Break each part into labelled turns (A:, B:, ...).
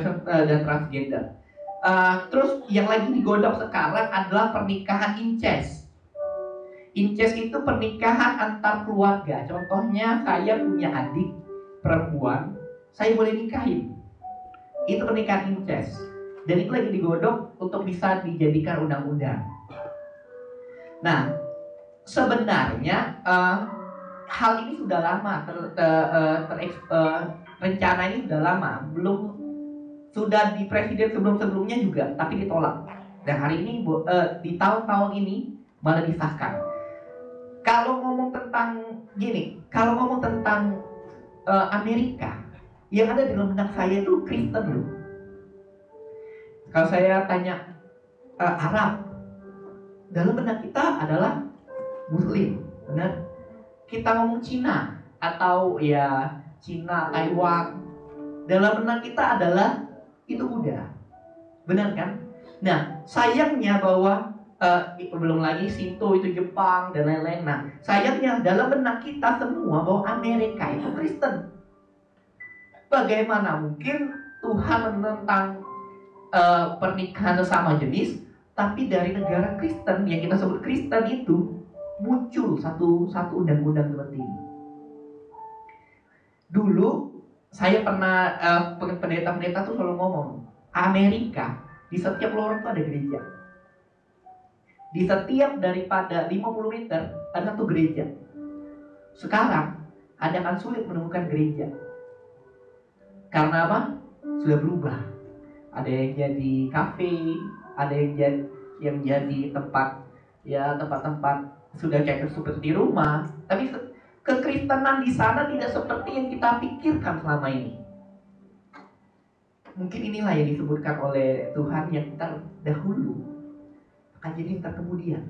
A: dan transgender. Terus yang lagi digodok sekarang adalah pernikahan incest. Incest itu pernikahan antar keluarga. Contohnya saya punya adik perempuan, saya boleh nikahin. Itu pernikahan incest. Dan itu lagi digodok untuk bisa dijadikan undang-undang. Nah, sebenarnya hal ini sudah lama rencana ini sudah lama, belum sudah di presiden sebelum-sebelumnya juga, tapi ditolak. Dan hari ini di tahun-tahun ini malah disahkan. Kalau ngomong tentang Amerika, yang ada di dalam benak saya itu Kristen loh. Kalau saya tanya Arab, dalam benak kita adalah Muslim, benar? Kita ngomong Cina atau ya Cina, Taiwan, dalam benak kita adalah itu Buddha, benar kan? Nah, sayangnya bahwa belum lagi Shinto itu Jepang dan lain-lain. Nah, sayangnya dalam benak kita semua bahwa Amerika itu Kristen. Bagaimana mungkin Tuhan menentang pernikahan sesama jenis, tapi dari negara Kristen yang kita sebut Kristen itu muncul satu undang-undang seperti ini. Dulu saya pernah pendeta-pendeta tuh selalu ngomong, Amerika di setiap lorong tuh ada gereja. Di setiap daripada 50 meter ada satu gereja. Sekarang ada kan sulit menemukan gereja. Karena apa? Sudah berubah. Ada yang jadi kafe, ada yang jadi tempat sudah kayak seperti rumah. Tapi kekristenan di sana tidak seperti yang kita pikirkan selama ini. Mungkin inilah yang disebutkan oleh Tuhan yang terdahulu akan jadi yang terkemudian.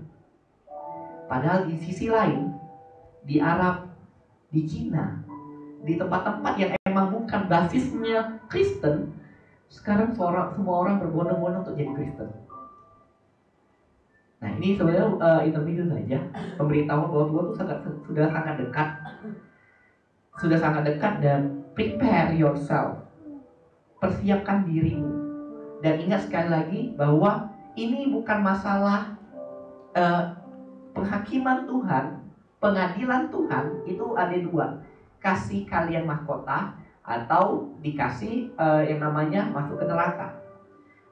A: Padahal di sisi lain, di Arab, di Cina, di tempat-tempat yang emang bukan basisnya Kristen, sekarang semua orang berbondong-bondong untuk jadi Kristen. Nah, ini sebenarnya interview saja, pemberitahuan bahwa Tuhan itu sudah sangat dekat dan prepare yourself, persiapkan dirimu. Dan ingat sekali lagi bahwa ini bukan masalah penghakiman Tuhan, pengadilan Tuhan itu ada dua. Kasih kalian mahkota atau dikasih yang namanya masuk ke neraka.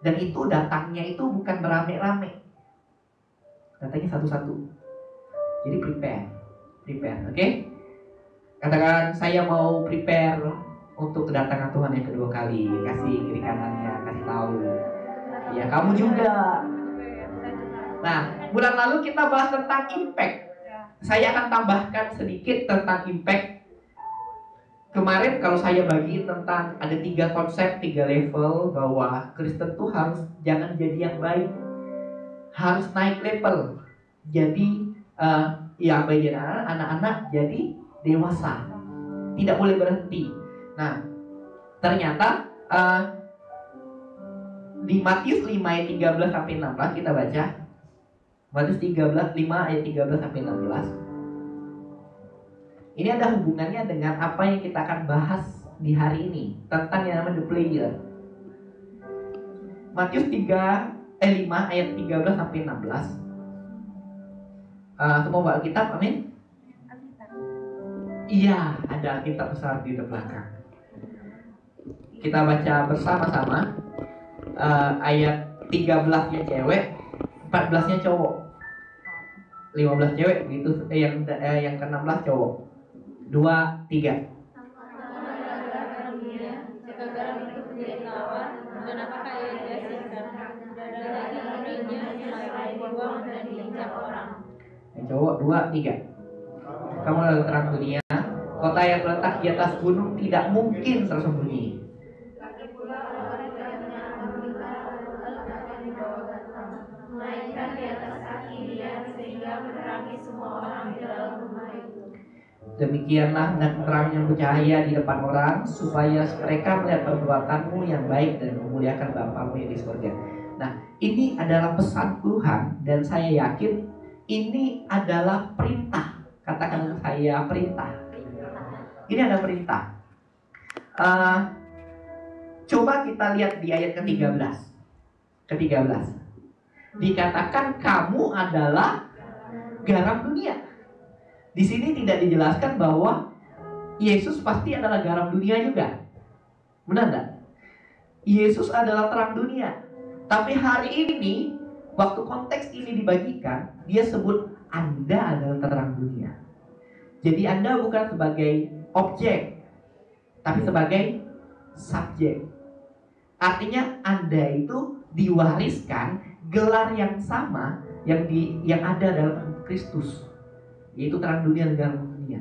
A: Dan itu datangnya itu bukan berame-rame, datangnya satu-satu. Jadi prepare, oke? Katakan saya mau prepare untuk kedatangan Tuhan yang kedua kali. Kasih kiri kanannya, kasih tahu. Ya, kamu juga. Nah, bulan lalu kita bahas tentang impact. Saya akan tambahkan sedikit tentang impact. Kemarin kalau saya bagi tentang ada 3 konsep, 3 level, bahwa Kristen tuh harus jangan jadi yang baik, harus naik level. Jadi yang bagian anak-anak jadi dewasa, tidak boleh berhenti. Nah, ternyata di Matius 5 ayat 13 sampai 16 kita baca. Matius 5 ayat 13 sampai 16. Ini ada hubungannya dengan apa yang kita akan bahas di hari ini tentang yang namanya the player. Matius 5 ayat 13 sampai 16. Semua bawa Alkitab, amin. Iya, ada Alkitab besar di belakang. Kita baca bersama-sama. Ayat 13-nya cewek, 14-nya cowok. 15 cewek gitu, yang ke-16 cowok. 2, 3. Yang cowok 2, 3. Kamu adalah terang dunia. Kota yang terletak di atas gunung tidak mungkin tersembunyi. Melainkan di atas kaki dia sehingga menerangi semua orang di dalam rumah itu. Demikianlah hendak terang yang bercahaya di depan orang, supaya mereka melihat perbuatanmu yang baik dan memuliakan Bapamu yang di surga. Nah, ini adalah pesan Tuhan, dan saya yakin ini adalah perintah. Katakan saya perintah. Ini ada perintah. Coba kita lihat di ayat ke-13. Ke-13. Dikatakan kamu adalah garam dunia. Di sini tidak dijelaskan bahwa Yesus pasti adalah garam dunia juga. Benar enggak? Yesus adalah terang dunia. Tapi hari ini, waktu konteks ini dibagikan, dia sebut Anda adalah terang dunia. Jadi Anda bukan sebagai objek, tapi sebagai subjek. Artinya Anda itu diwariskan gelar yang sama yang ada dalam Kristus, yaitu terang dunia dan garam dunia.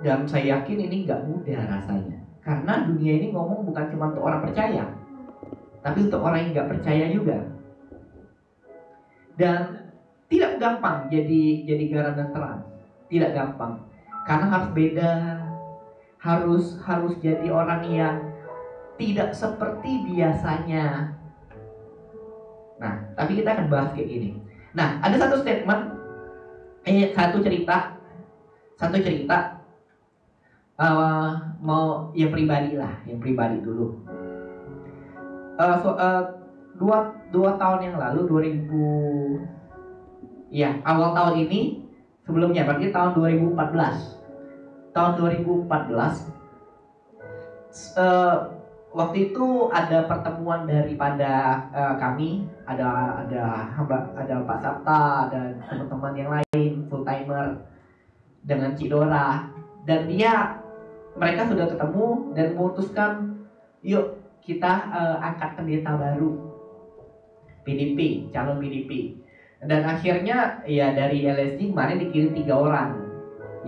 A: Dan saya yakin ini nggak mudah rasanya, karena dunia ini ngomong bukan cuma untuk orang percaya, tapi untuk orang yang nggak percaya juga. Dan tidak gampang jadi garam dan terang, tidak gampang, karena harus beda, harus jadi orang yang tidak seperti biasanya. Nah, tapi kita akan bahas kayak gini. Nah, ada satu statement, satu cerita. Mau yang pribadi lah, yang pribadi dulu. Dua tahun yang lalu, awal tahun ini, sebelumnya berarti tahun 2014. Tahun 2014, waktu itu ada pertemuan daripada kami, ada Pak Sabta, ada teman-teman yang lain, full timer, dengan Cidora, dan mereka sudah ketemu dan memutuskan, yuk kita angkat pendeta baru, PDP, calon PDP. Dan akhirnya ya dari LSD kemarin dikirim 3 orang.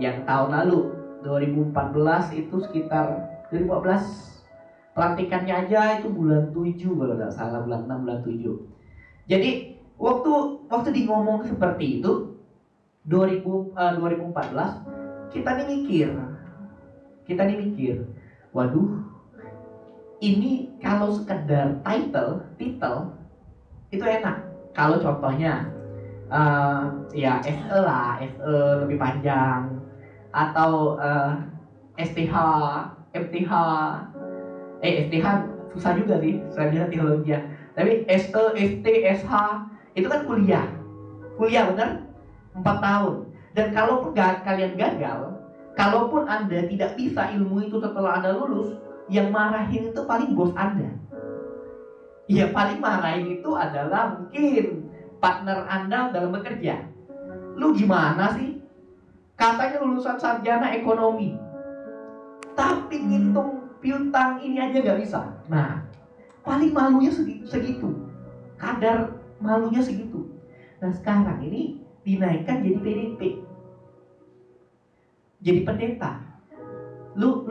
A: Yang tahun lalu 2014 itu sekitar 2014 pelantikannya aja itu bulan 7 kalau nggak salah, bulan 6 bulan 7. Jadi waktu di ngomong seperti itu 2014 kita nih mikir, waduh, ini kalau sekedar title itu enak. Kalau contohnya ya SE lah, SE lebih panjang, atau STH, MTH. STH susah juga sih, saya teologi ya. Tapi SE, ST, SH itu kan kuliah bener 4 tahun. Dan kalaupun kalian gagal, kalaupun Anda tidak bisa ilmu itu setelah Anda lulus, yang marahin itu paling bos Anda. Ya paling marahin itu adalah mungkin partner Anda dalam bekerja. Lu gimana sih? Katanya lulusan sarjana ekonomi, tapi ngitung piutang ini aja gak bisa. Nah, paling malunya segitu. Kadar malunya segitu. Nah sekarang ini dinaikkan jadi PDP, jadi pendeta. Lu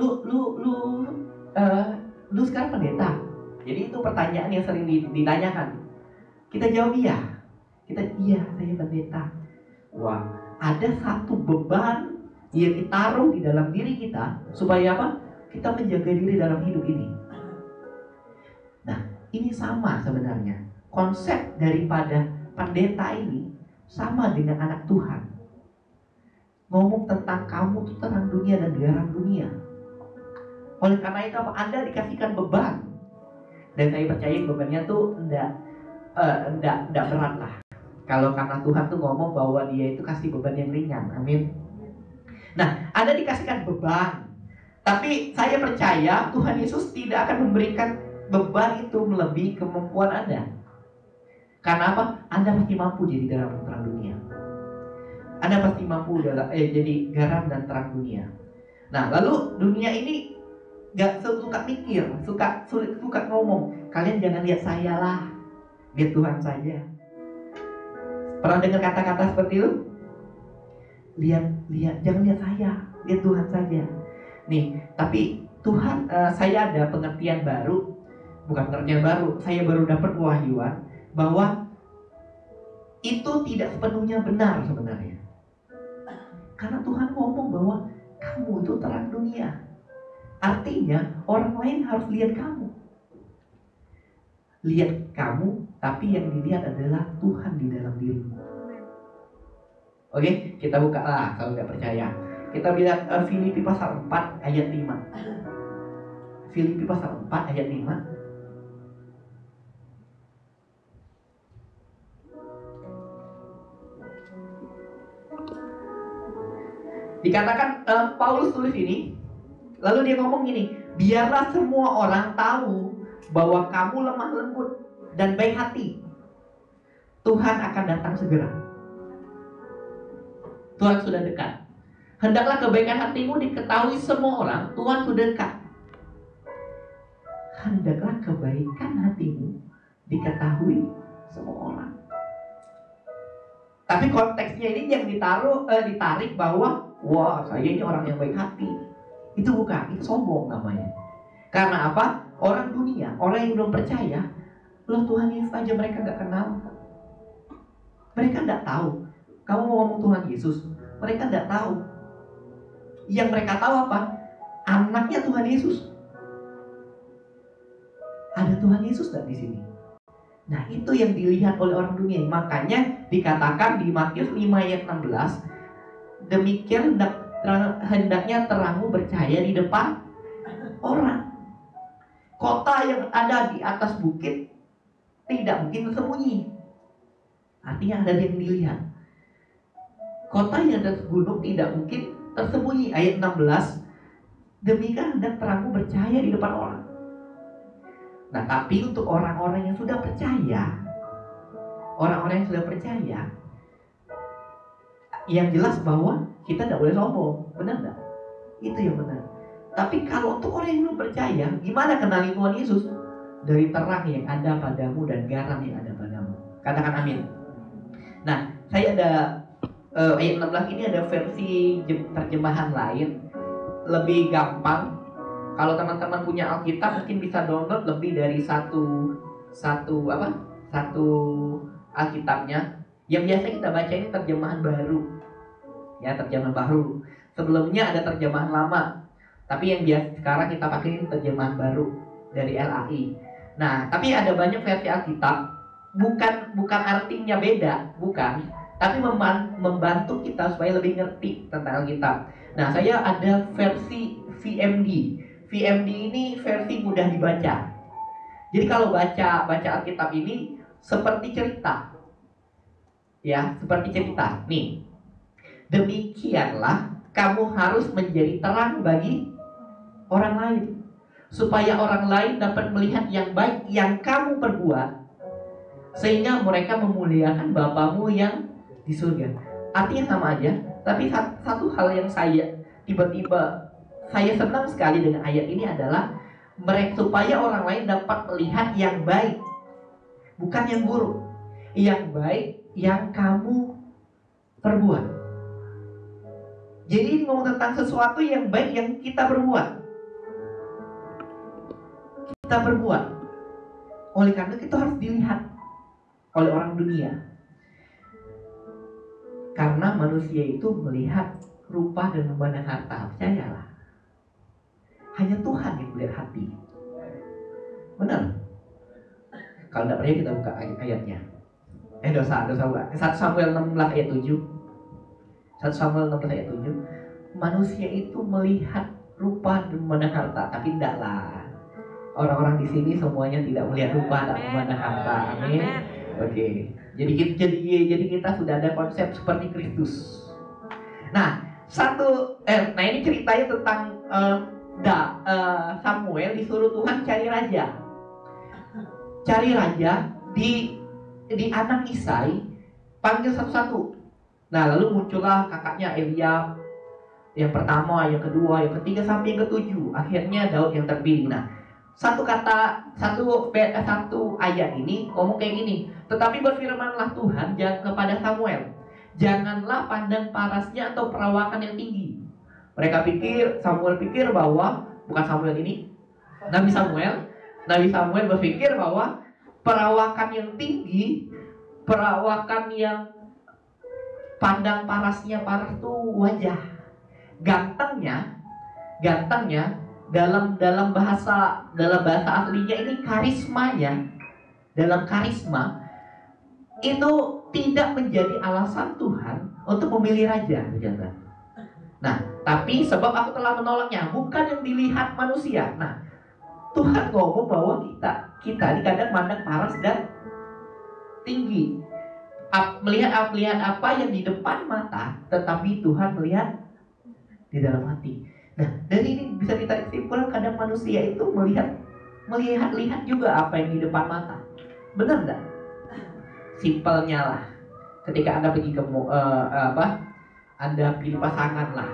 A: sekarang pendeta. Jadi itu pertanyaan yang sering ditanyakan. Kita jawab iya. Iya, saya pendeta. Wah, ada satu beban yang ditaruh di dalam diri kita supaya apa? Kita menjaga diri dalam hidup ini. Nah, ini sama sebenarnya. Konsep daripada pendeta ini sama dengan anak Tuhan. Ngomong tentang kamu itu terang dunia dan garam dunia. Oleh karena itu apa? Anda dikasihkan beban. Dan saya percaya bebannya tuh enggak berat lah. Kalau karena Tuhan tuh ngomong bahwa dia itu kasih beban yang ringan. Amin. Nah, Anda dikasihkan beban. Tapi saya percaya Tuhan Yesus tidak akan memberikan beban itu melebihi kemampuan Anda. Karena apa? Anda pasti mampu jadi garam dan terang dunia. Anda pasti mampu jadi garam dan terang dunia. Nah, lalu dunia ini gak suka mikir, suka ngomong, kalian jangan lihat saya lah, lihat Tuhan saja. Pernah dengar kata-kata seperti itu? Lihat, jangan lihat saya, lihat Tuhan saja. Nih, tapi Tuhan, saya ada pengertian baru, bukan pengertian baru, saya baru dapat wahyuan bahwa itu tidak sepenuhnya benar sebenarnya. Karena Tuhan ngomong bahwa kamu itu terang dunia. Artinya orang lain harus lihat kamu. Lihat kamu, tapi yang dilihat adalah Tuhan di dalam dirimu. Oke, kita buka lah kalau nggak percaya. Kita lihat Filipi pasal 4 ayat 5. Filipi pasal 4 ayat 5. Dikatakan Paulus tulis ini, lalu dia ngomong gini, biarlah semua orang tahu bahwa kamu lemah lembut dan baik hati. Tuhan akan datang segera. Tuhan sudah dekat. Hendaklah kebaikan hatimu diketahui semua orang. Tuhan sudah dekat. Hendaklah kebaikan hatimu diketahui semua orang. Tapi konteksnya ini yang ditarik bahwa wah, saya ini orang yang baik hati. Itu bukan, itu sombong namanya. Karena apa? Orang dunia, orang yang belum percaya, loh Tuhan Yesus aja mereka gak kenal. Mereka gak tahu. Kamu mau ngomong Tuhan Yesus, mereka gak tahu. Yang mereka tahu apa? Anaknya Tuhan Yesus. Ada Tuhan Yesus gak di sini? Nah, itu yang dilihat oleh orang dunia. Makanya dikatakan di Matius 5 ayat 16, demikian hendaknya terangmu bercahaya di depan orang. Kota yang ada di atas bukit tidak mungkin tersembunyi. Artinya ada yang dilihat. Kota yang ada di gunung tidak mungkin tersembunyi. Ayat 16, demikian hendak terangmu bercahaya di depan orang. Nah, tapi untuk orang-orang yang sudah percaya, orang-orang yang sudah percaya, yang jelas bahwa kita tidak boleh sombong, benar tidak? Itu yang benar. Tapi kalau untuk orang yang belum percaya, gimana kenali Tuhan Yesus? Dari terang yang ada padamu dan garam yang ada padamu. Katakan amin. Nah, saya ada ayat 16 ini ada versi terjemahan lain, lebih gampang. Kalau teman-teman punya Alkitab mungkin bisa download lebih dari satu Alkitabnya. Yang biasa kita baca ini terjemahan baru. Ya, terjemahan baru. Sebelumnya ada terjemahan lama. Tapi yang biasa sekarang kita pakai ini terjemahan baru dari LAI. Nah, tapi ada banyak versi Alkitab. Bukan artinya beda, bukan. Tapi membantu kita supaya lebih ngerti tentang Alkitab. Nah, saya ada versi VMD. VMD ini versi mudah dibaca. Jadi kalau baca Alkitab ini seperti cerita. Ya, seperti cerita. Nih. Demikianlah kamu harus menjadi terang bagi orang lain, supaya orang lain dapat melihat yang baik yang kamu perbuat, sehingga mereka memuliakan Bapamu yang di surga. Artinya sama aja. Tapi satu hal yang saya senang sekali dengan ayat ini adalah supaya orang lain dapat melihat yang baik, bukan yang buruk. Yang baik yang kamu perbuat. Jadi ini ngomong tentang sesuatu yang baik yang kita perbuat. Kita perbuat. Oleh karena itu harus dilihat oleh orang dunia. Karena manusia itu melihat rupa dan memandang harta. Percayalah. Hanya Tuhan yang melihat hati. Benar? Kalau tidak percaya kita buka ayatnya. Dosa bukan. 1 Samuel 16 ayat 7. 1 Samuel 16 ayat 7. Manusia itu melihat rupa dan memandang harta, tapi tidaklah. Orang-orang di sini semuanya tidak melihat rupa dan memandang harta. Amin. Oke. Jadi kita sudah ada konsep seperti Kristus. Nah, ini ceritanya tentang Samuel disuruh Tuhan cari raja. Cari raja di anak Isai, panggil satu-satu. Nah, lalu muncullah kakaknya Eliab, yang pertama, yang kedua, yang ketiga, sampai yang ketujuh. Akhirnya Daud yang terpilih. Nah, satu ayat ini ngomong kayak gini. Tetapi berfirmanlah Tuhan kepada Samuel, janganlah pandang parasnya atau perawakan yang tinggi. Samuel pikir bahwa, bukan Samuel ini, Nabi Samuel berpikir bahwa perawakan yang tinggi, perawakan yang pandang parasnya, paras itu wajah. Gantengnya dalam bahasa aslinya ini karismanya. Dalam karisma itu tidak menjadi alasan Tuhan untuk memilih raja, ternyata. Nah, tapi sebab aku telah menolaknya, bukan yang dilihat manusia. Nah, Tuhan ngomong bahwa kita ini kadang mandang paras dan tinggi, melihat apa yang di depan mata, tetapi Tuhan melihat di dalam hati. Nah, dari ini bisa ditarik kesimpulan kadang manusia itu melihat juga apa yang di depan mata. Benar nggak? Simpelnya lah, ketika Anda pergi ke Anda pilih pasangan lah,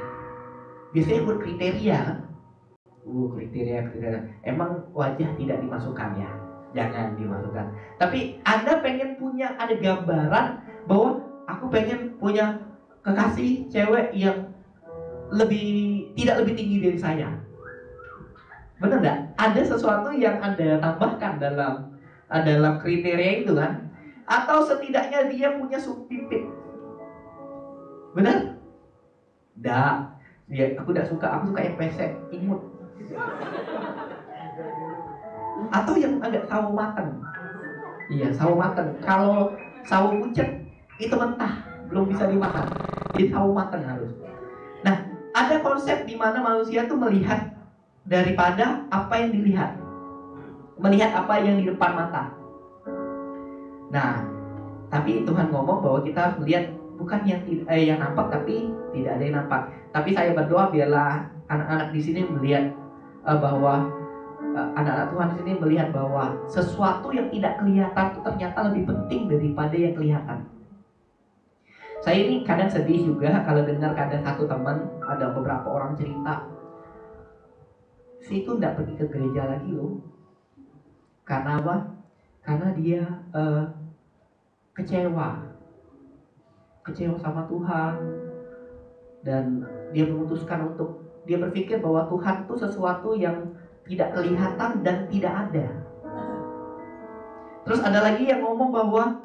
A: biasanya berkriteria kan? Kriteria. Emang wajah tidak dimasukkan ya? Jangan dimasukkan. Tapi Anda pengen punya ada gambaran bahwa aku pengen punya kekasih cewek yang tidak lebih tinggi dari saya. Benar nggak? Ada sesuatu yang Anda tambahkan dalam kriteria itu kan? Atau setidaknya dia punya subpipit. Benar? Nggak. Aku suka yang pesek, imut. Atau yang agak sawo mateng. Iya, sawo mateng. Kalau sawo pucet itu mentah, belum bisa dimakan. Jadi sawo mateng harus. Nah, ada konsep di mana manusia tuh melihat daripada apa yang dilihat, melihat apa yang di depan mata. Nah, tapi Tuhan ngomong bahwa kita harus melihat bukan yang nampak, tapi tidak ada yang nampak. Tapi saya berdoa biarlah anak-anak di sini melihat bahwa anak-anak Tuhan di sini melihat bahwa sesuatu yang tidak kelihatan itu ternyata lebih penting daripada yang kelihatan. Saya ini kadang sedih juga kalau dengar kadang satu teman, ada beberapa orang cerita, si itu tidak pergi ke gereja lagi loh. Karena apa? Karena dia kecewa sama Tuhan, dan dia memutuskan dia berpikir bahwa Tuhan itu sesuatu yang tidak kelihatan dan tidak ada. Terus ada lagi yang ngomong bahwa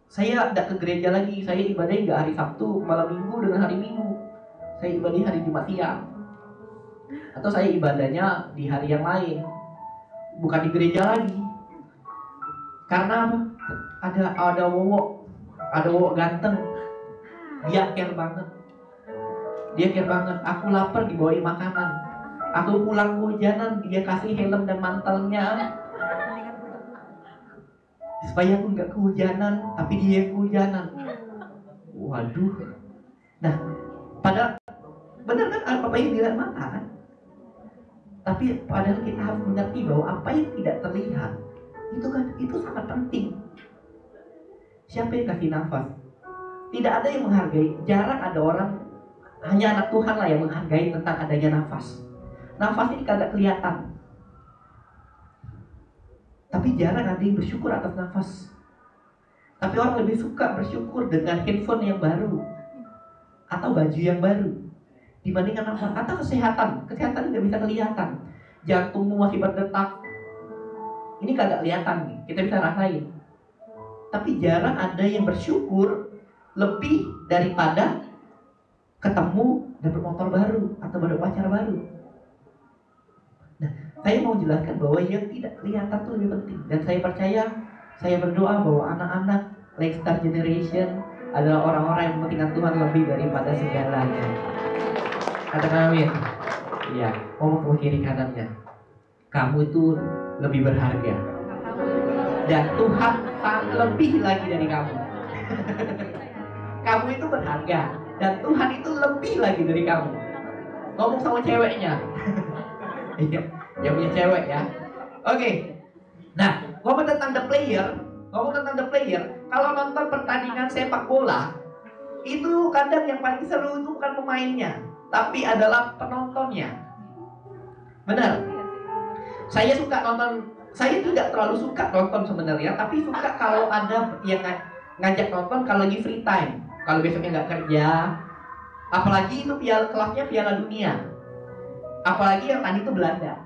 A: saya tidak ke gereja lagi, saya ibadahnya nggak hari Sabtu malam Minggu dengan hari Minggu, saya ibadahnya hari Jumat siang, atau saya ibadahnya di hari yang lain, bukan di gereja lagi. Karena apa? Ada wowok ganteng, dia care banget. Aku lapar dibawain makanan, aku pulang kehujanan dia kasih helm dan mantelnya supaya aku nggak kehujanan, tapi dia yang kehujanan. Waduh. Nah, padahal benar kan apa yang dilihat mata kan? Tapi padahal kita harus mengerti bahwa apa yang tidak terlihat itu sangat penting. Siapa yang kasih nafas? Tidak ada yang menghargai. Jarang ada orang, hanya anak Tuhan lah yang menghargai tentang adanya nafas. Nafas ini kagak kelihatan, tapi jarang ada yang bersyukur atas nafas. Tapi orang lebih suka bersyukur dengan handphone yang baru atau baju yang baru dibandingkan nafas. Atau kesehatan nggak bisa kelihatan. Jantungmu masih berdetak, ini kagak kelihatan nih, kita bisa rasain. Tapi jarang ada yang bersyukur lebih daripada ketemu dapet motor baru atau dapet pacar baru. Nah, saya mau jelaskan bahwa yang tidak kelihatan itu lebih penting. Dan saya percaya, saya berdoa bahwa anak-anak Lake Star Generation adalah orang-orang yang mementingkan Tuhan lebih daripada segalanya. Katakan amin. Iya, ngomong ke kiri kanannya, kamu itu lebih berharga, dan Tuhan lebih lagi dari kamu. Kamu itu berharga, dan Tuhan itu lebih lagi dari kamu. Ngomong sama ceweknya. Yang punya cewek ya. Oke. Nah, ngomong tentang the player. Kalau nonton pertandingan sepak bola, itu kadang yang paling seru itu bukan pemainnya, tapi adalah penontonnya. Benar. Saya tidak terlalu suka nonton sebenarnya, tapi suka kalau ada yang ngajak nonton kalau lagi free time. Kalau besoknya nggak kerja, apalagi itu kelasnya Piala Dunia, apalagi yang tadi itu Belanda.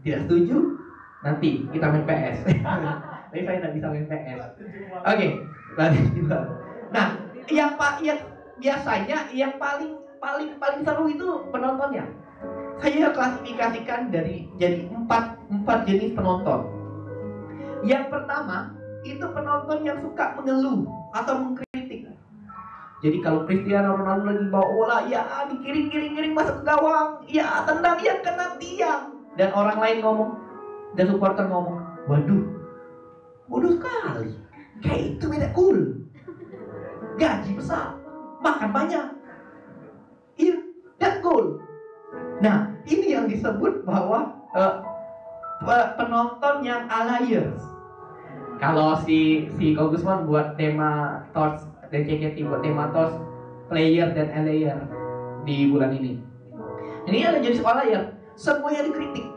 A: Tidak setuju? Nanti kita main PS. Tapi saya nggak bisa main PS. Oke, lanjut juga. Nah, yang biasanya yang paling seru itu penontonnya. Saya klasifikasikan jadi empat jenis penonton. Yang pertama itu penonton yang suka mengeluh atau mengkritik. Jadi kalau Cristiano Ronaldo lagi bawa bola, ya dikiring masuk ke gawang, ya tendang, ya kena tiang. Dan orang lain ngomong, dan supporter ngomong, waduh, bodoh sekali. Kayak itu beda cool. Gaji besar, makan banyak. Iya, that cool. Nah, ini yang disebut bahwa penonton yang alayers. Kalau si Ko Gusman buat tema Torch dan JKT buat tema Torch player dan alayer di bulan ini. Ini ada jadi sekolah ya, semuanya dikritik.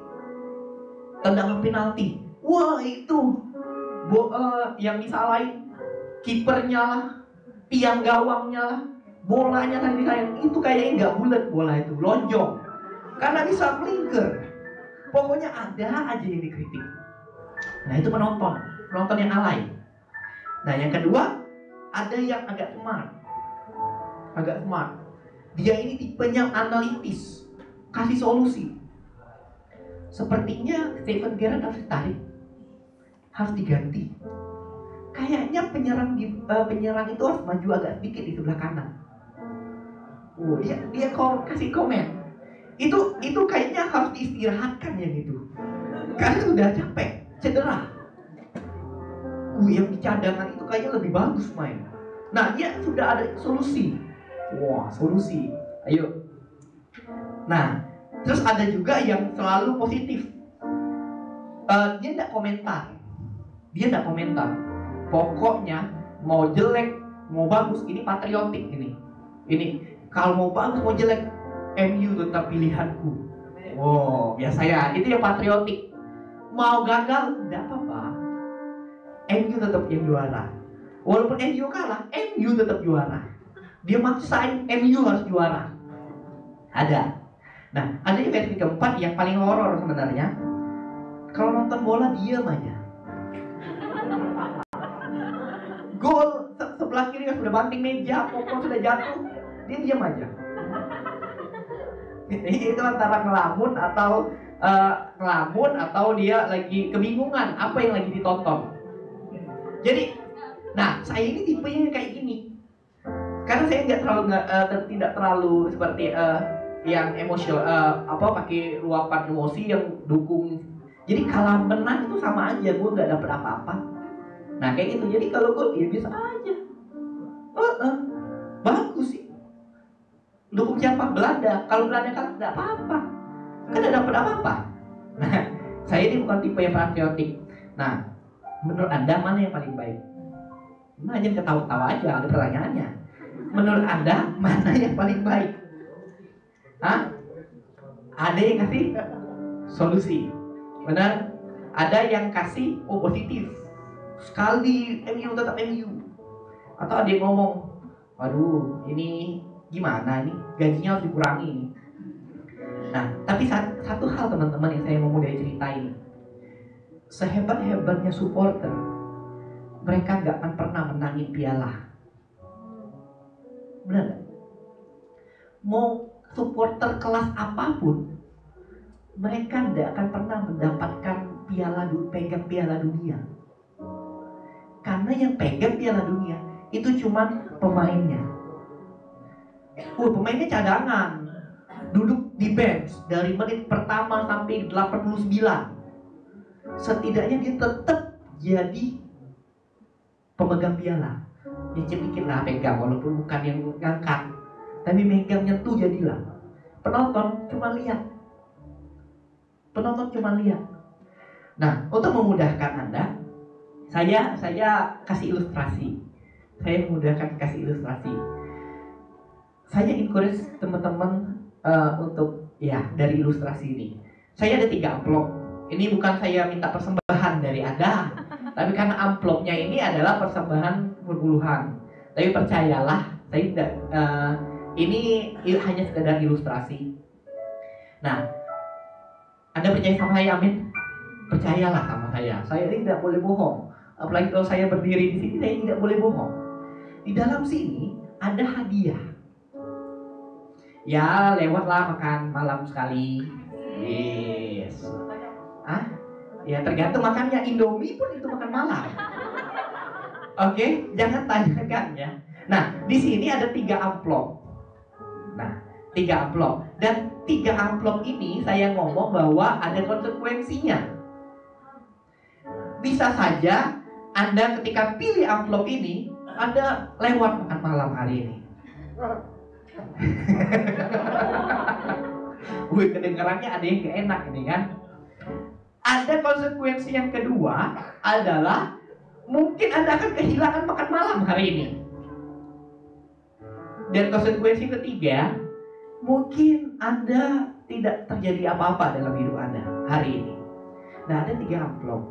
A: Tendangan penalti, wah itu yang disalahin kipernya lah, tiang gawangnya lah, bolanya tadi disayang. Itu kayaknya nggak bulat bola itu, lonjong. Karena bisa melingkar. Pokoknya ada aja yang dikritik. Nah itu penonton yang alay. Nah yang kedua, ada yang agak smart. Dia ini tipenya analitis, kasih solusi. Sepertinya Steven Gerrard harus ditarik, harus diganti. Kayaknya penyerang itu harus maju agak sedikit di sebelah kanan. Dia kasih komen. Itu kayaknya harus diistirahatkan ya gitu. Karena sudah capek, cedera. Yang di cadangan itu kayaknya lebih bagus main. Nah, dia sudah ada solusi. Wah, solusi. Ayo. Nah, terus ada juga yang selalu positif. Dia tidak komentar. Pokoknya mau jelek, mau bagus, ini patriotik ini. Kalau mau bagus, mau jelek, MU tetap pilihanku. Wow, biasa ya. Itu yang patriotik. Mau gagal, tidak apa-apa. MU tetap yang juara. Walaupun MU kalah, MU tetap juara. Dia maksain MU harus juara. Ada. Nah, ada versi keempat yang paling horor sebenarnya. Kalau nonton bola diam aja. Gol sebelah kiri sudah banting meja, popcorn sudah jatuh, dia diam aja. Itu antara ngelamun atau dia lagi kebingungan apa yang lagi ditonton. Jadi, nah saya ini tipenya kayak gini. Karena saya tidak terlalu seperti yang emosional, pakai luapan emosi yang dukung. Jadi kalah menang itu sama aja, gue nggak dapet apa-apa. Nah kayak gitu. Jadi kalau gue ya biasa aja. Bagus sih. Dukung siapa? Belanda. Kalau Belanda kalah nggak apa-apa. Kan nggak dapet apa-apa. Nah saya ini bukan tipe yang patriotik. Nah menurut Anda mana yang paling baik? Nah jangan ketawa-tawa aja, ada pertanyaannya. Menurut Anda mana yang paling baik? Hah? Ada yang kasih solusi, benar? Ada yang kasih positif. Sekali MU tetap MU. Atau ada yang ngomong, waduh ini gimana nih, gajinya harus dikurangi nih. Nah tapi satu hal teman-teman yang saya mau mulai cerita ini, sehebat-hebatnya supporter, mereka gak akan pernah menangin piala. Benar gak? Mau supporter kelas apapun, mereka tidak akan pernah mendapatkan pegang piala dunia. Karena yang pegang piala dunia itu cuma pemainnya. Pemainnya cadangan, duduk di bench dari menit pertama sampai 89. Setidaknya dia tetap jadi pemegang piala. Ya sedikit lah pegang, walaupun bukan yang ngangkat, tapi megang nyentuh jadilah. Penonton cuma lihat. Nah, untuk memudahkan Anda, saya kasih ilustrasi. Saya encourage teman-teman untuk dari ilustrasi ini. Saya ada 3 amplop. Ini bukan saya minta persembahan dari Anda, tapi karena amplopnya ini adalah persembahan perpuluhan. Tapi percayalah, saya tidak. Ini hanya sekedar ilustrasi. Nah, Anda percaya sama saya, amin? Percayalah sama saya. Saya ini tidak boleh bohong. Apalagi kalau saya berdiri di sini, saya tidak boleh bohong. Di dalam sini ada hadiah. Ya, lewatlah makan malam sekali. Yes. Ya tergantung makannya. Indomie pun itu makan malam. Oke, jangan tanyakan ya. Nah, di sini ada 3 amplop. Nah, 3 amplop. Dan 3 amplop ini saya ngomong bahwa ada konsekuensinya. Bisa saja Anda ketika pilih amplop ini, Anda lewat makan malam hari ini. Wih, kedengarannya ada yang gak enak ini kan. Ada konsekuensi yang kedua adalah mungkin Anda akan kehilangan makan malam hari ini. Dan konsekuensi ketiga, mungkin Anda tidak terjadi apa-apa dalam hidup Anda hari ini. Nah, ada 3 amplop.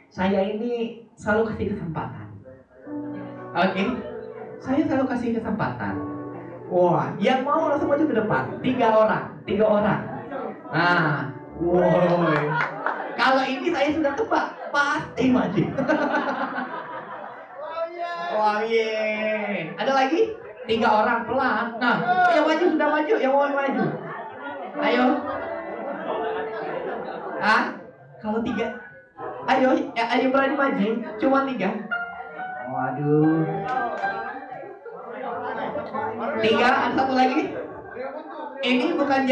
A: Saya ini selalu kasih kesempatan. Oke? Saya selalu kasih kesempatan. Wah, yang mau langsung maju ke depan. 3 orang. Nah, woi. Kalau ini saya sudah tebak, pasti maju. Wah, ye. Ada lagi? 3 orang pelan. Nah, yang maju sudah maju, yang mau maju. Ayo. Kalau 3, ayo berani maju. Cuma 3. Waduh. 3, ada satu lagi. Ini bukan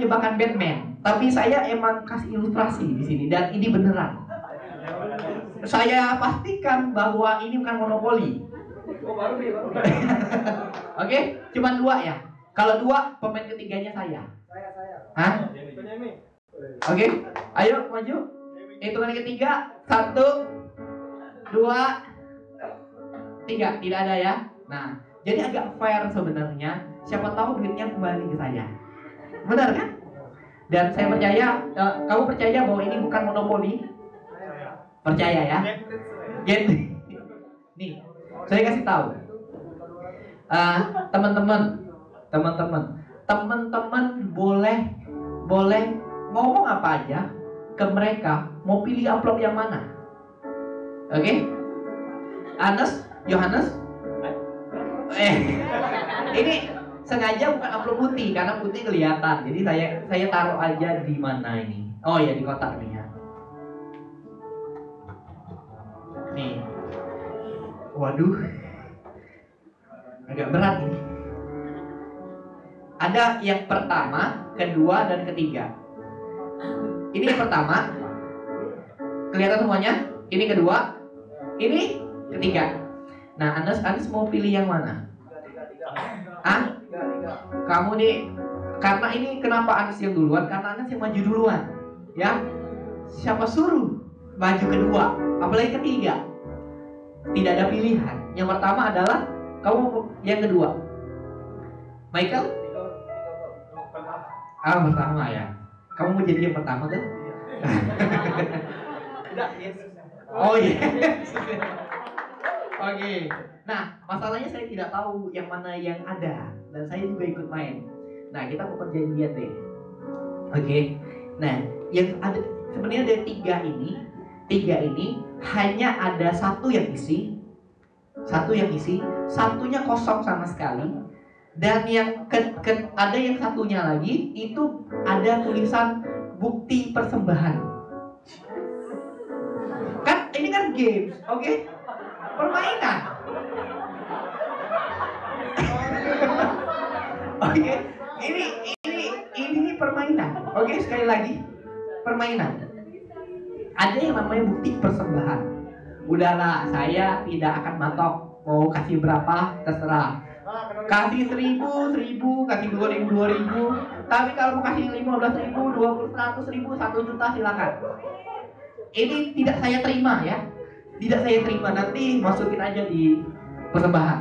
A: jebakan Batman, tapi saya emang kasih ilustrasi di sini dan ini beneran. Saya pastikan bahwa ini bukan monopoli. Oke, cuma 2 ya. Kalau 2, pemain ketiganya saya. Hah? Oke, ayo maju. Hitungan ketiga, 1, 2, 3. Tidak ada ya. Nah, jadi agak fair sebenarnya. Siapa tahu duitnya kembali ke saya. Benar kan? Dan saya percaya, kamu percaya bahwa ini bukan monopoli? Percaya ya? Nih, saya kasih tahu. Teman-teman boleh ngomong apa aja ke mereka, mau pilih amplop yang mana. Oke? Yohanes? Ini sengaja bukan amplop putih karena putih kelihatan. Jadi saya taruh aja di mana ini? Oh ya, di kotak nih ya. Nih. Waduh. Agak berat ini. Ada yang pertama, kedua, dan ketiga. Ini yang pertama. Kelihatan semuanya? Ini kedua. Ini ketiga. Nah, Anes mau pilih yang mana? Kamu nih, karena ini kenapa Anes yang duluan? Karena Anes yang maju duluan, ya. Siapa suruh maju kedua, apalagi ketiga? Tidak ada pilihan. Yang pertama adalah kamu yang kedua. Michael? Pertama ya. Kamu mau jadi yang pertama kan? Oh iya. Oke. Nah, masalahnya saya tidak tahu yang mana yang ada dan saya juga ikut main. Nah, kita mau perjanjian deh. Oke. Nah, yang ada sebenarnya ada 3 ini. 3 ini hanya ada 1 yang isi. 1 yang isi, satunya kosong sama sekali. Dan yang ada yang satunya lagi itu ada tulisan bukti persembahan. Kan ini kan games, oke? Permainan. Oke, ini permainan. Oke, sekali lagi permainan. Ada yang namanya bukti persembahan. Udahlah, saya tidak akan matok. Mau kasih berapa terserah. Kasih 1.000, kasih 2.000. Tapi kalau mau kasih 15.000, 20, 100.000, 1 juta silakan. Ini tidak saya terima ya. Tidak saya terima, nanti masukin aja di persembahan.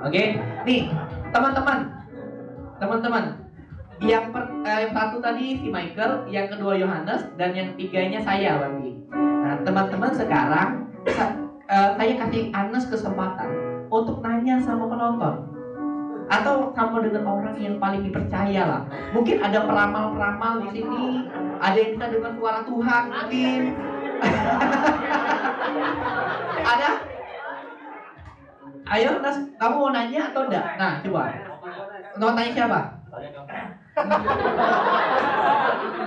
A: Oke, nih teman-teman. Yang satu tadi si Michael, yang kedua Yohanes, dan yang ketiganya saya Bandi. Nah, teman-teman sekarang saya kasih Anes kesempatan untuk nanya sama penonton atau sama dengan orang yang paling dipercaya lah. Mungkin ada peramal-peramal di sini, ada yang bisa dengar suara Tuhan mungkin. Ada? Ayo, Nas, kamu mau nanya atau enggak? Nah, coba. Mau tanya siapa?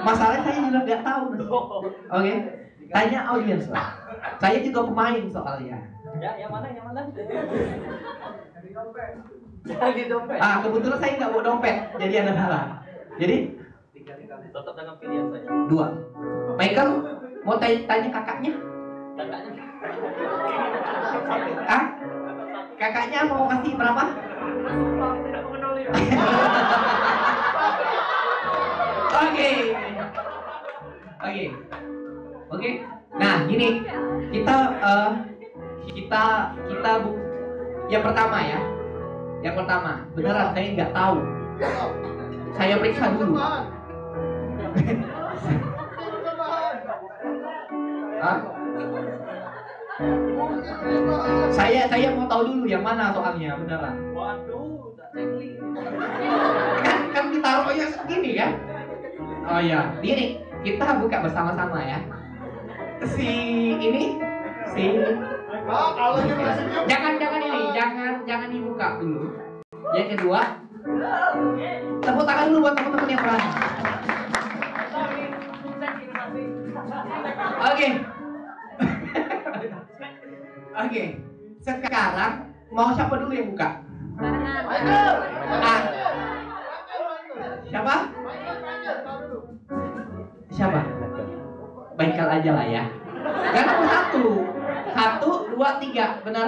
A: Masalahnya saya juga nggak tahu. Oke. Tanya audiens lah. Saya juga pemain soalnya.
B: Ya, yang mana? Jadi dompet.
A: Kebetulan saya nggak bawa dompet, jadi ada salah. Jadi
B: Tetap dengan pilihan saya.
A: 2. Michael mau tanya kakaknya? Kakaknya mau kasih berapa?
B: Tidak mengenali.
A: Oke. Nah, gini. Kita yang pertama ya. Yang pertama, beneran saya nggak tahu. Saya periksa dulu. Saya mau tahu dulu yang mana soalnya, beneran.
B: Waduh, tak cekli.
A: Kan ditaruhnya segini kan? Oh ya, gini, kita buka bersama-sama ya. Jangan dibuka dulu. Yang kedua, tepuk tangan dulu buat teman-teman yang berani. Oke. Sekarang mau siapa dulu yang buka? Siapa? Michael aja lah ya. Karena satu, 2, 3, benar?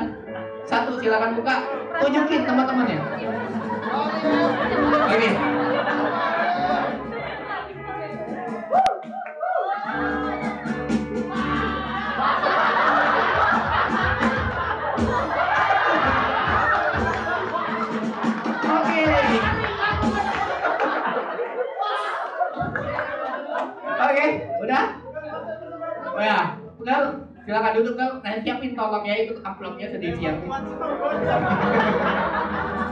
A: 1, silakan buka. Tunjukin teman-temannya. Oke. Oke, udah? Oh ya, silakan duduk Kal. Nah, siapin tolong ya, itu amplopnya sudah disiapin.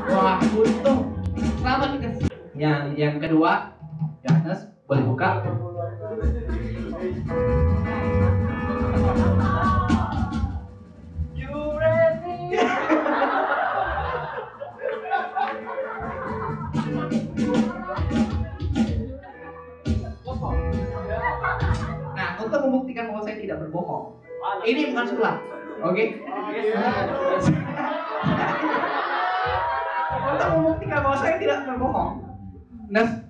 A: Wah, untung. Selamat kita. Yang kedua, Johannes, boleh buka.
B: You ready?
A: Nah, untuk membuktikan bahwa saya tidak berbohong, ini bukan sulap, oke? Untuk membuktikan bahwa saya tidak berbohong, Nas,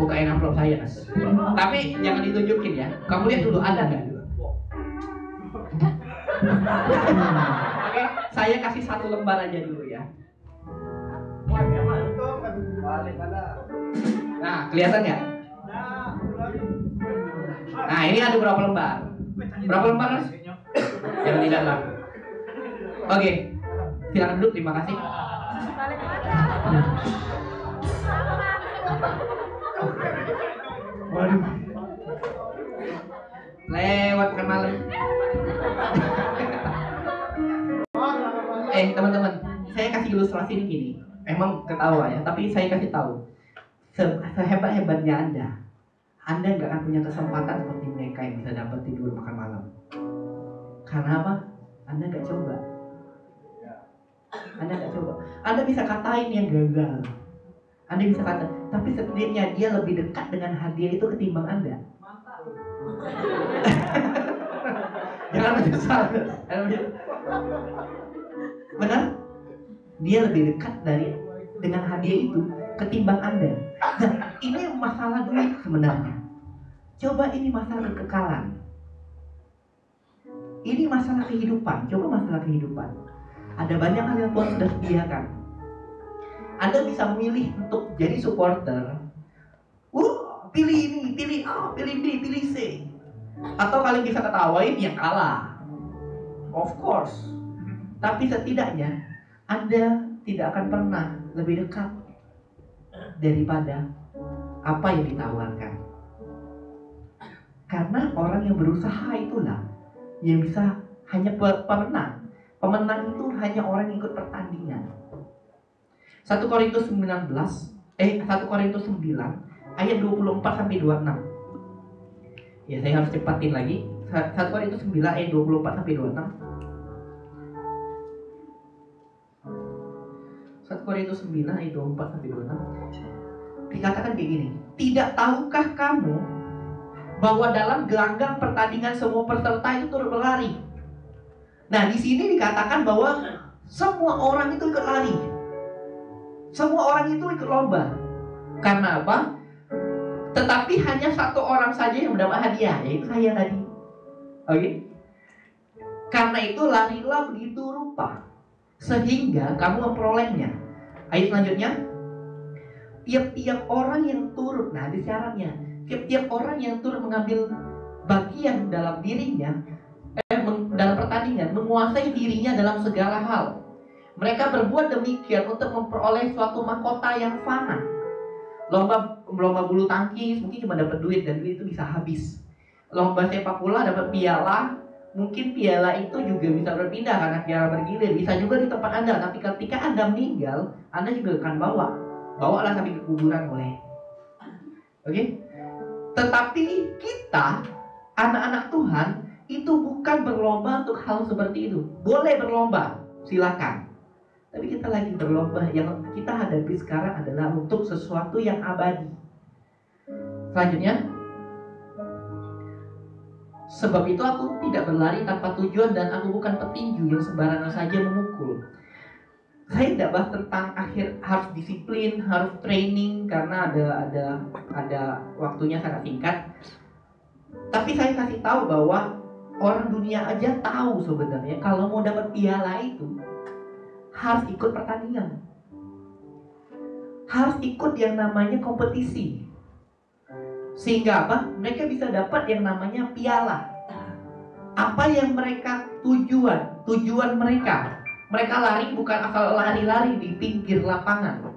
A: bukain amplop saya, Nas. Tapi jangan ditunjukin ya. Kamu lihat dulu, ada nggak? Oke, saya kasih 1 lembar aja dulu ya. Nah, kelihatan nggak? Nah, ini ada berapa lembar? Berapa lembar, Mas? Yang tidak lah. Oke, silakan duduk. Terima kasih. Waduh. Lewat kan malam. Teman-teman, saya kasih ilustrasi ini gini. Emang ketawa ya, tapi saya kasih tahu. Sehebat-hebatnya Anda nggak akan punya kesempatan seperti mereka yang bisa dapat tidur makan malam. Karena apa? Anda nggak coba. Anda bisa katain yang gagal. Anda bisa kata, tapi sebenarnya dia lebih dekat dengan hadiah itu ketimbang Anda. Jangan menyesal. Benar? Dia lebih dekat dengan hadiah itu ketimbang Anda. Nah, ini masalah duit sebenarnya. Coba ini masalah kekekalan. Ini masalah kehidupan. Coba masalah kehidupan. Ada banyak hal yang Tuhan sudah sediakan. Anda bisa memilih untuk jadi supporter. Pilih ini, pilih A, pilih B, pilih C. Atau kalian bisa ketawain yang kalah. Of course. Tapi setidaknya Anda tidak akan pernah lebih dekat daripada apa yang ditawarkan. Karena orang yang berusaha itulah yang bisa hanya pemenang. Pemenang itu hanya orang yang ikut pertandingan. 1 Korintus 9 ayat 24 sampai 26. Ya, saya harus cepatin lagi. 1 Korintus 9 ayat 24 sampai 26. 1 Korintus 9 ayat 24 sampai 26. Dikatakan kayak gini, tidak tahukah kamu bahwa dalam gelanggang pertandingan semua peserta itu turut berlari. Nah, di sini dikatakan bahwa semua orang itu ikut lari. Semua orang itu ikut lomba. Karena apa? Tetapi hanya satu orang saja yang mendapat hadiah, yaitu saya tadi. Oke? Karena itu larilah begitu rupa sehingga kamu memperolehnya. Ayat selanjutnya, tiap-tiap orang yang turut, nah di syaratnya, tiap-tiap orang yang turut mengambil bagian dalam dirinya, dalam pertandingan, menguasai dirinya dalam segala hal. Mereka berbuat demikian untuk memperoleh suatu mahkota yang fana. Lomba bulu tangkis mungkin cuma dapat duit dan duit itu bisa habis. Lomba sepak bola dapat piala, mungkin piala itu juga bisa berpindah karena piala bergilir. Bisa juga di tempat Anda, tapi ketika Anda meninggal, Anda juga akan bawalah sampai ke kuburan boleh. Oke? Tetapi kita, anak-anak Tuhan, itu bukan berlomba untuk hal seperti itu. Boleh berlomba, silakan. Tapi kita lagi berlomba, yang kita hadapi sekarang adalah untuk sesuatu yang abadi. Selanjutnya, sebab itu aku tidak berlari tanpa tujuan dan aku bukan petinju yang sembarangan saja memukul. Saya tidak bahas tentang harus disiplin, harus training karena ada waktunya sangat singkat. Tapi saya kasih tahu bahwa orang dunia aja tahu sebenarnya kalau mau dapat piala itu harus ikut pertandingan, harus ikut yang namanya kompetisi, sehingga apa? Mereka bisa dapat yang namanya piala. Apa yang mereka tujuan mereka lari bukan asal lari-lari di pinggir lapangan,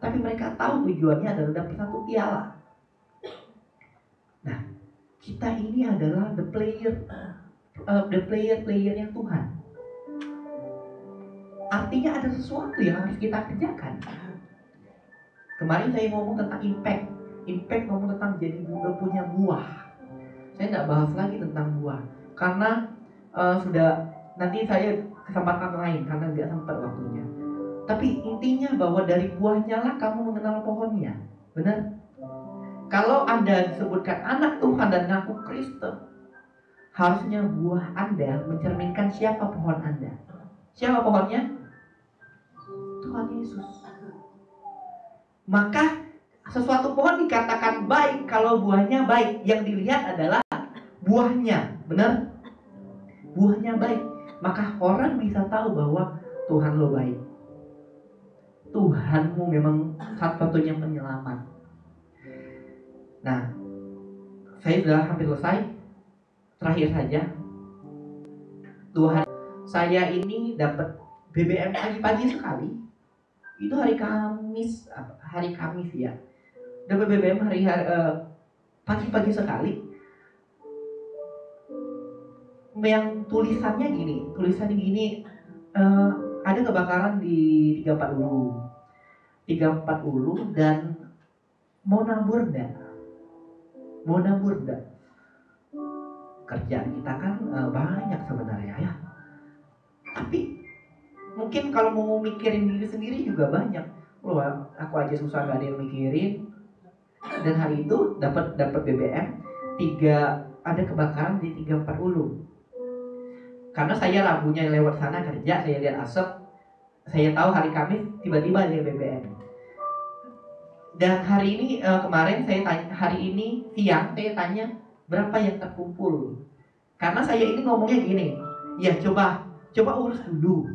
A: tapi mereka tahu tujuannya adalah dapat satu piala. Nah, kita ini adalah the player-playernya Tuhan. Artinya ada sesuatu yang harus kita kerjakan. Kemarin saya ngomong tentang impact ngomong tentang jadi punya buah. Saya tidak bahas lagi tentang buah karena sudah nanti saya kesempatan lain karena nggak sempat waktunya. Tapi intinya bahwa dari buahnya lah kamu mengenal pohonnya. Benar? Kalau Anda disebutkan anak Tuhan dan ngaku Kristen, harusnya buah Anda mencerminkan siapa pohon Anda. Siapa pohonnya? Tuhan Yesus. Maka sesuatu pohon dikatakan baik kalau buahnya baik. Yang dilihat adalah buahnya. Benar? Buahnya baik. Maka orang bisa tahu bahwa Tuhan lo baik. Tuhanmu memang satu-satunya penyelamat. Nah, saya sudah hampir selesai. Terakhir saja, Tuhan, saya ini dapat BBM pagi-pagi sekali. Itu hari Kamis ya. Dapat BBM pagi-pagi sekali. Yang tulisannya gini, ada kebakaran di 34 Ulu dan mau nabur enggak? Kerjaan kita kan banyak sebenarnya ya. Tapi mungkin kalau mau mikirin diri sendiri juga banyak. Loh, aku aja susah gak ada yang mikirin. Dan hari itu dapat BBM ada kebakaran di 34 Ulu. Karena saya Rabunya lewat sana kerja, saya lihat asap. Saya tahu hari Kamis tiba-tiba ada BBM. Dan hari ini kemarin saya tanya, hari ini siang saya tanya berapa yang terkumpul. Karena saya ini ngomongnya gini, ya coba urus dulu,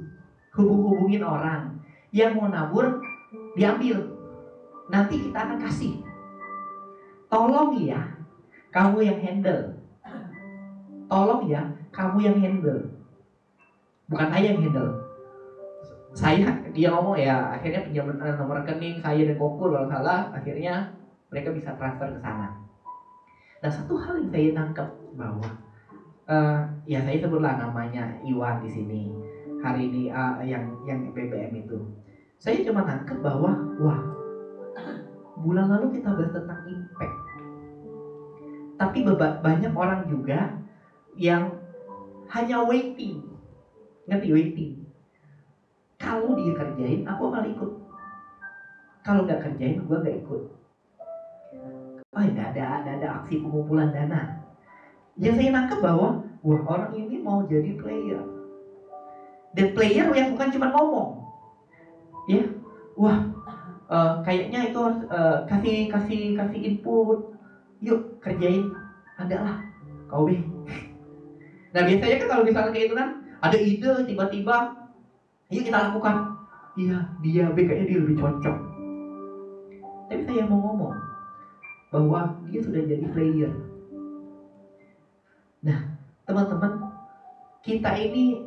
A: hubungin orang yang mau nabur, diambil, nanti kita akan kasih. Tolong ya, kamu yang handle. Bukan saya yang handle. Dia ngomong ya, akhirnya pinjam nomor rekening saya dan Kopur kalau salah, akhirnya mereka bisa transfer ke sana. Nah, satu hal yang saya tangkap bahwa ya saya sebutlah namanya Iwan di sini. Hari ini yang BBM itu. Saya cuma tangkap bahwa wah, bulan lalu kita bahas tentang impact. Tapi banyak orang juga yang hanya waiting. Ngerti waiting? Kalau dia kerjain, aku akan ikut. Kalau nggak kerjain, gue nggak ikut. Oh ya, ada aksi pengumpulan dana. Yang saya nangkep bahwa wah, orang ini mau jadi player. Dan player yang bukan cuma ngomong. Ya, wah, kayaknya itu harus kasih input. Yuk kerjain, adalah kau be. Nah biasanya kan kalau misalnya kayak itu kan ada ide tiba-tiba, ayo kita lakukan. Iya, dia B kayaknya dia lebih cocok. Tapi saya mau ngomong bahwa dia sudah jadi player. Nah, teman-teman, kita ini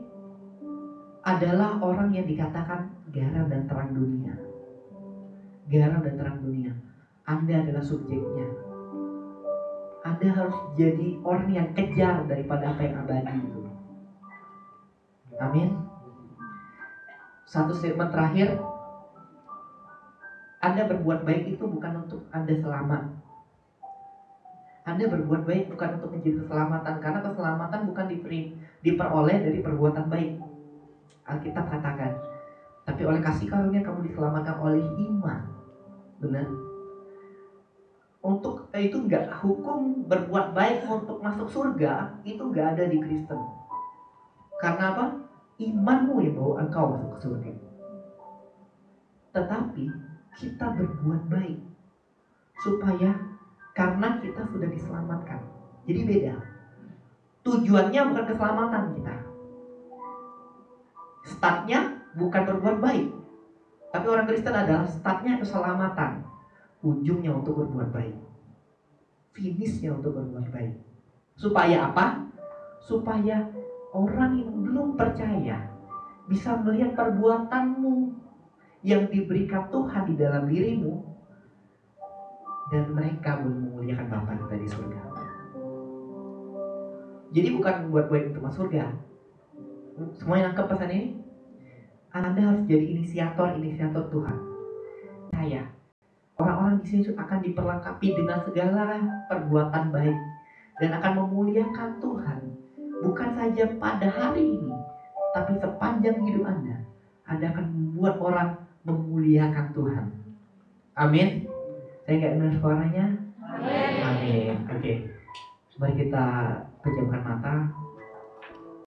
A: adalah orang yang dikatakan garam dan terang dunia. Garam dan terang dunia. Anda adalah subjeknya. Anda harus jadi orang yang kejar daripada apa yang abadi itu. Amin. Satu statement terakhir, Anda berbuat baik itu bukan untuk Anda selamat. Anda berbuat baik bukan untuk menjadi keselamatan, karena keselamatan bukan diperoleh dari perbuatan baik. Alkitab katakan, tapi oleh kasih karunia kamu diselamatkan oleh iman. Benar? Untuk itu enggak, hukum berbuat baik untuk masuk surga itu enggak ada di Kristen. Karena apa? Imanmu yang bawa engkau masuk ke surga. Tetapi kita berbuat baik supaya karena kita sudah diselamatkan. Jadi beda. Tujuannya bukan keselamatan kita. Startnya bukan berbuat baik. Tapi orang Kristen adalah startnya keselamatan, ujungnya untuk berbuat baik, finishnya untuk berbuat baik. Supaya apa? Supaya orang yang belum percaya bisa melihat perbuatanmu yang diberikan Tuhan di dalam dirimu, dan mereka boleh memuliakan Bapa kita di surga. Jadi bukan membuat baik untuk masuk surga. Semuanya nangkep pesan ini? Anda harus jadi inisiator Tuhan. Saya, orang-orang di sini akan diperlengkapi dengan segala perbuatan baik dan akan memuliakan Tuhan. Bukan saja pada hari ini, tapi sepanjang hidup Anda akan membuat orang memuliakan Tuhan. Amin. Saya nggak dengar suaranya. Amin. Oke. Mari kita pejamkan mata.